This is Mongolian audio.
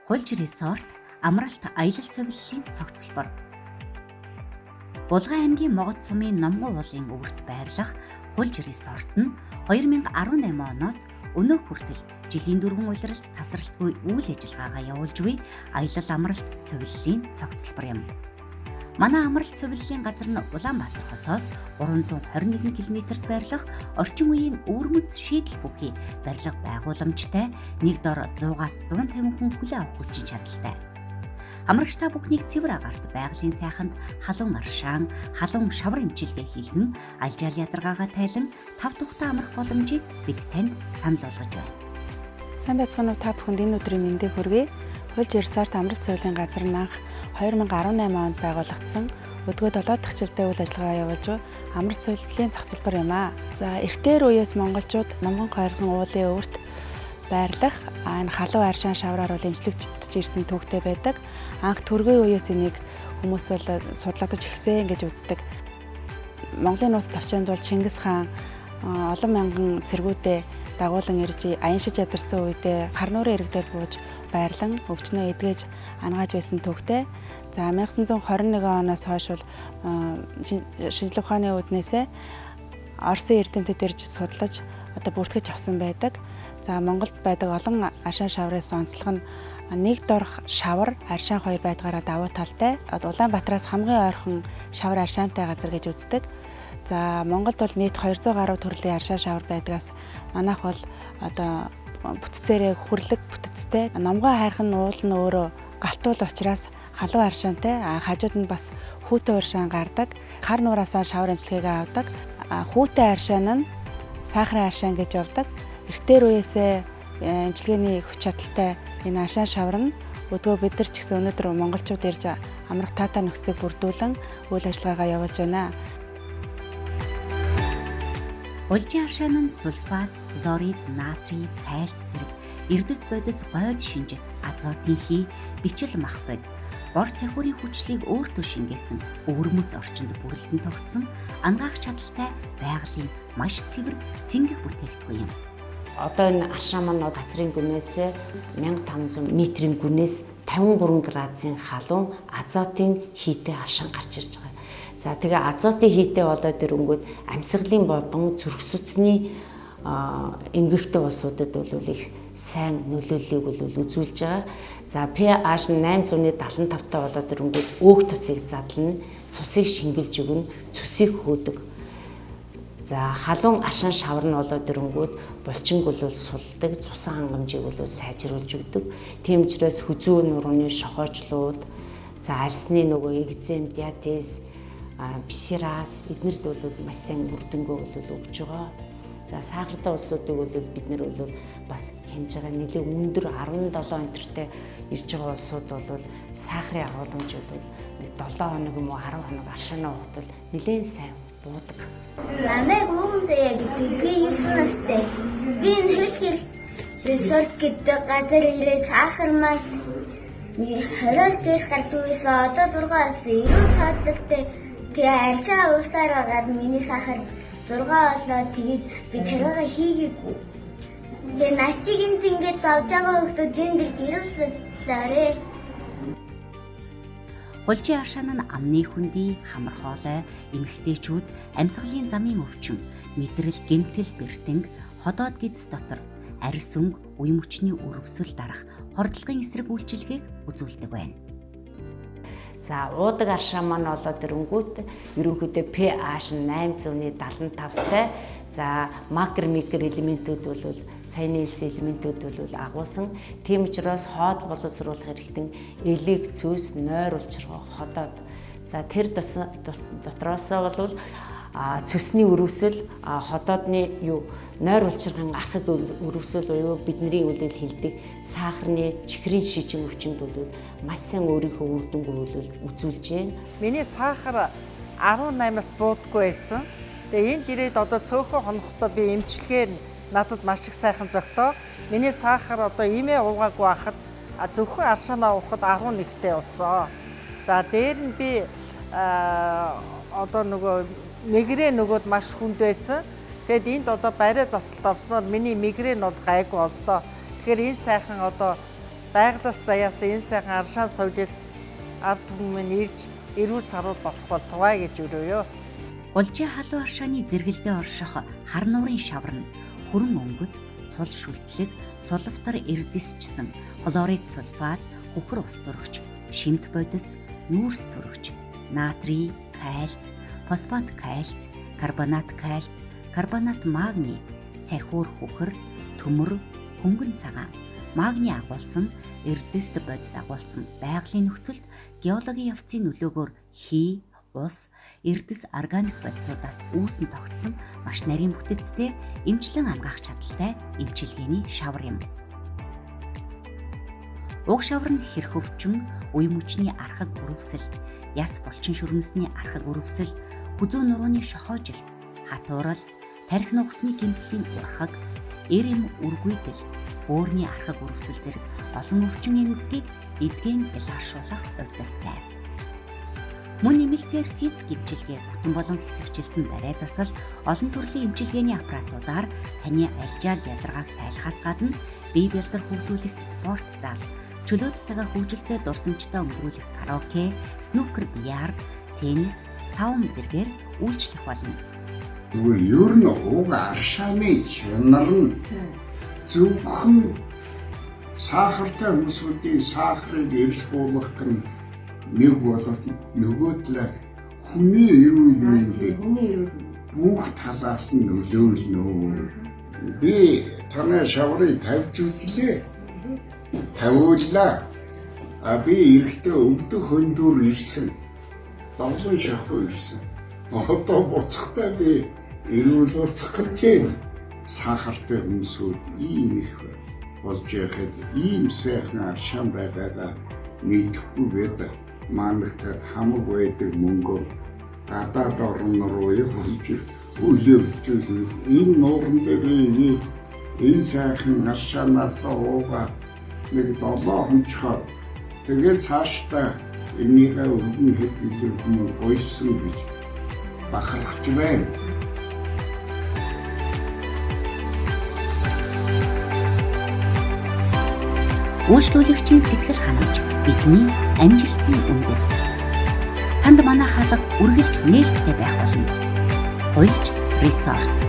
Хулж resort амралт аялал сувиллын цогцлбор. Булган аймгийн Могод сумын Номгоо уулын өвөрт байрлах Хулж resort нь 2018 оноос өнөө хүртэл жилийн 4 улиралд тасралтгүй үйл ажиллагаагаа явуулж буй аялал амралт сувиллын цогцлбор юм. Манай амралт сувиллын газар нь Улаанбаатар хотоос 321 км-т байрлах орчин үеийн өвөрмөц шийдэл бүхий барилга байгууламжтай, нэг дор 100-аас 150 хүн хүлээн авах хүчин чадалтай. Амрагчдаа бүхнийг цэвэр агаарт байгалийн сайханд халуун аршаан, халуун шавар эмчилгээ хийлгэн алжаал ядаргаагаа тайлан 5 тухтай амрах боломжийг бид танд санал болгож байна. Сайн байцгаана уу та бүхэнд энэ өдрийн мэндийг хүргэе. Хулж resort амралт сувиллын газар нь анх 2018 онд байгуулагдсан өдгөө 7 дахь жилдээ үйл ажиллагаа явуулж буй амралт сувиллын цогцлбор юм аа. За эртээр үеэс монголчууд Номгон Хойрхон уулын өвөрт байрлах энэ халуун аршаан шавраар бол эмчлэгдэж ирсэн төвхтэй байдаг. Анх төргийн үеэс энийг хүмүүс бол судлагдаж эхэлсэн гэж үздэг. Монголын улс товчонд бол Чингис хаан олон мянган цэргүүдээ дагуулan ирж аяншиж ядарсан үедээ хар нуурын ирэг дээр бууж байрлан өвчнөө эдгэж ангааж байсан төвхтэй. За 1921 оноос хойш бол шинжлэх ухааны үүднээсээ Оросын эрдэмтэд ирж судлаж одоо бүртгэж авсан байдаг. За Монголд байдаг олон аршаан шавраас онцлог нь нэг дорх шавар аршаан хоёр байдгаараа давуу талтай. Улаанбаатараас хамгийн ойрхон шавар аршаантай газар гэж үздэг. За Монголд бол нийт 200 гаруй төрлийн аршаан шавар байдгаас манайх бол одоо бүтцээрээ хүрлэг бүтцтэй. Номгоо хайрхан уул нь өөрөө галтуул учраас халуун аршаантай, хажууд нь бас хүүтэй аршаан гардаг. Хар нураасаа шавар эмчилгээгээ авдаг. Хүүтэй аршаан нь сахарын аршаан гэж явдаг. Эртээр үеэсээ эмчилгээний хүч чадалтай энэ аршаан шавар нь өдгөө бид нар ч гэсэн өнөөдөр монголчууд ирж амрах таатай нөхцөлийг бүрдүүлэн үйл ажиллагаагаа явуулж байна. Улжийн аршаан нь сульфат, хлорид, натрий, кальц зэрэг эрдэс бодис гойд шинжит, азотын хий, бичил мах бод, бор цахиурын хүчлийг өөртөө шингээсэн өвөрмөц орчинд бүрэлдэн тогтсон ангаагч чадалтай байгалийн маш цэвэр цэнгэх бүтээгдэхүүн юм. Одоо энэ аршаан маань газрын гүнээс 1500 метрийн гүнээс 53 градусын халуун азотын хийтэй аршаан гарч ирж байгаа. За тэгээ азотын хийтэй болоод ирэнгүүт амьсгалын болон зүрх судасны эмгэгтэй улсуудад бол их сайн нөлөөллийг бол үзүүлж байгаа. За pH нь 875-тай болоод ирэнгүүт өөх тусыг задлана, цусыг шингэлж өгнө, цусыг хөөдөг. За халуун аршаан шавар нь болоод ирэнгүүт булчинг бол сулдаг, цусан хангамжийг бол сайжруулж өгдөг. Тийм учраас хүзүү нурууны шохоочлууд, за арсны нөгөө экзем, диатез, псориаз эднэрд бол маш сайн үр дүнгээ бол өгж байгаа. За сахартай улсуудыг бол бид нэр бол бас хянж байгаа нэлээд өндөр 17 онцтой ирж байгаа улсууд бол сахарын агуулмжууд бол 7 хоног юм уу 10 хоног аршаанаа уухад нэлээд сайн буудаг. Намайг Өвгөн Заяа гэдэг. Би 9 настай. Би энэ Хулж resort гэдэг газар ирээд сахар маань 20-оос дээш гардаг байсан. Одоо 6 болсон. Ирүүн садлалтай тэгээ аршаа уусаар байгаа миний сахар 6 болоо тэгээд би тариагаа хийгээгүй. Тэгээ начиг энд ингээд зовж байгаа хүмүүс энд ирж ирүүлсэлээрээ. Хулжийн аршаан нь амны хүндий, хамар хоолой, эмэгтэйчүүд, амьсгалын замын өвчин, мэдрэл, гэмтэл, бэртэнг, ходоод гидс дотор арьс өнгө, үе мөчний өрөвсөл дарах хордлогын эсрэг үйлчилгээг үзүүлдэг байна. За уудаг аршаан маань болоод ирэнгүүт ерөнхийдөө pH нь 875-тай. За макро микро элементүүд бол саяны хэлсэн элементүүд бол агуулсан. Тийм учраас хоод боловсруулах хэрэгтэн элег, цөс, нойр улчиргоо, ходоод. За тэр дотроос бол цөсний өрөвсөл, ходоодны нойр улчиргын архаг өрөвсөл буюу бидний үлдэл хилдэг сахарны чихрийн шижин өвчнөд бол маш сайн өөрийнхөө үр дүнг үзүүлж байна. Миний сахар 18-аас буудаггүй байсан. Тэгээ энд ирээд одоо цөөхөн хоногтой би эмчилгээ надад маш их сайхан зөгтөө. Миний сахар одоо имээ уугаагүй байхад зөвхөн аршаанаа уухад 11-тэй болсон. За дээр нь би одоо нөгөө мигрен нөгөөд маш хүнд байсан. Тэгэд энд одоо барай засалт орсноор миний мигрен бол гайгүй боллоо. Тэгэхээр энэ сайхан одоо байгалаас заяасан энэ сайхан аршаа соёлыг ард түмэн ирж эрүүл саруул болох болтугай гэж өрөөё. Улжийн халуун аршааны зэрэгэлдээ орших хар нуурын шавар нь хүрэн өнгөт, сул шүлтлэг, сулвтар эрдэсчсэн хлорид сульфат, үхэр ус төрөгч, шимт бодис, нүүрс төрөгч, натрий, кальц, фосфат кальц, карбонат кальц, карбонат магний, цахиур хүхэр, төмөр, хөнгөн цагаан, магний агуулсан, эрдэст бодис агуулсан байгалийн нөхцөлд геологийн явцын нөлөөгөөр хий, ус, эрдэс органик бодисуудаас үүсэн тогтсон маш нарийн бүтэцтэй эмчлэн амгаах чадaltaй эмчилгээний шавар юм. Уг шавар нь хэрх өвчин, үе мөчний архаг өрөвсөл, яс булчин шүрмэсний архаг өрөвсөл, хүзүү нурууны шохоожилт, хатуурал, тархи нугасны гэмтлийн урхаг, эр эм үргүйдэл, бөөрийн архаг өрөвсөл зэрэг олон өвчин эмгэгийг эдгэн илэршүүлэх хувьдастай. Мөн нэмэлтээр физик эмчилгээ бүтэн болон хэсэгчилсэн барай засал, олон төрлийн эмчилгээний аппаратуудаар таны альжаал ядаргааг тайлахаас гадна бие бэлдэр хөгжүүлэх спорт зал, чөлөөт цагаа хөгжилтэй дурсамжтай өнгөрүүлэх караоке, снукер, бильярд, теннис, саун зэргээр үйлчлэх болно. Тэгвэл ер нь уг аршааны чанар нь зөвхөн сахартай хүмүүсийн сахарыг эрс буулгах гэн нэг болоод нөгөө талаас хүний эрүүл мэндийг бүх талаас нь нөлөөлнө. Би танай шаврыг тавьж үзлээ. Тавуулаа. Би эрэхтэй өвдөх хөндөр ирсэн. Донлон шахуу ирсэн. Одоо буцахтаа би эрүүл уцах гэж сахартай хүмүүсүүд ийм их болж яхад ийм сайхан аршаан байгаадаа мэдхгүй байдаг. Манайхад хамаг байдаг мөнгө гадаад орн руу явуулж өөлөвчөөс энэ нууран дээр энэ сайхан аршаанаас ууга нэг 7 хонцоход тэгээд цаашдаа энийг өргөн хэвлэх юм ойсон гэж бахархаж байна. Үйлчлүүлэгчийн сэтгэл ханамж бидний амжилтын үндэс. Танд манай хаалга үргэлж нээлттэй байх болно. Хуйлж Resort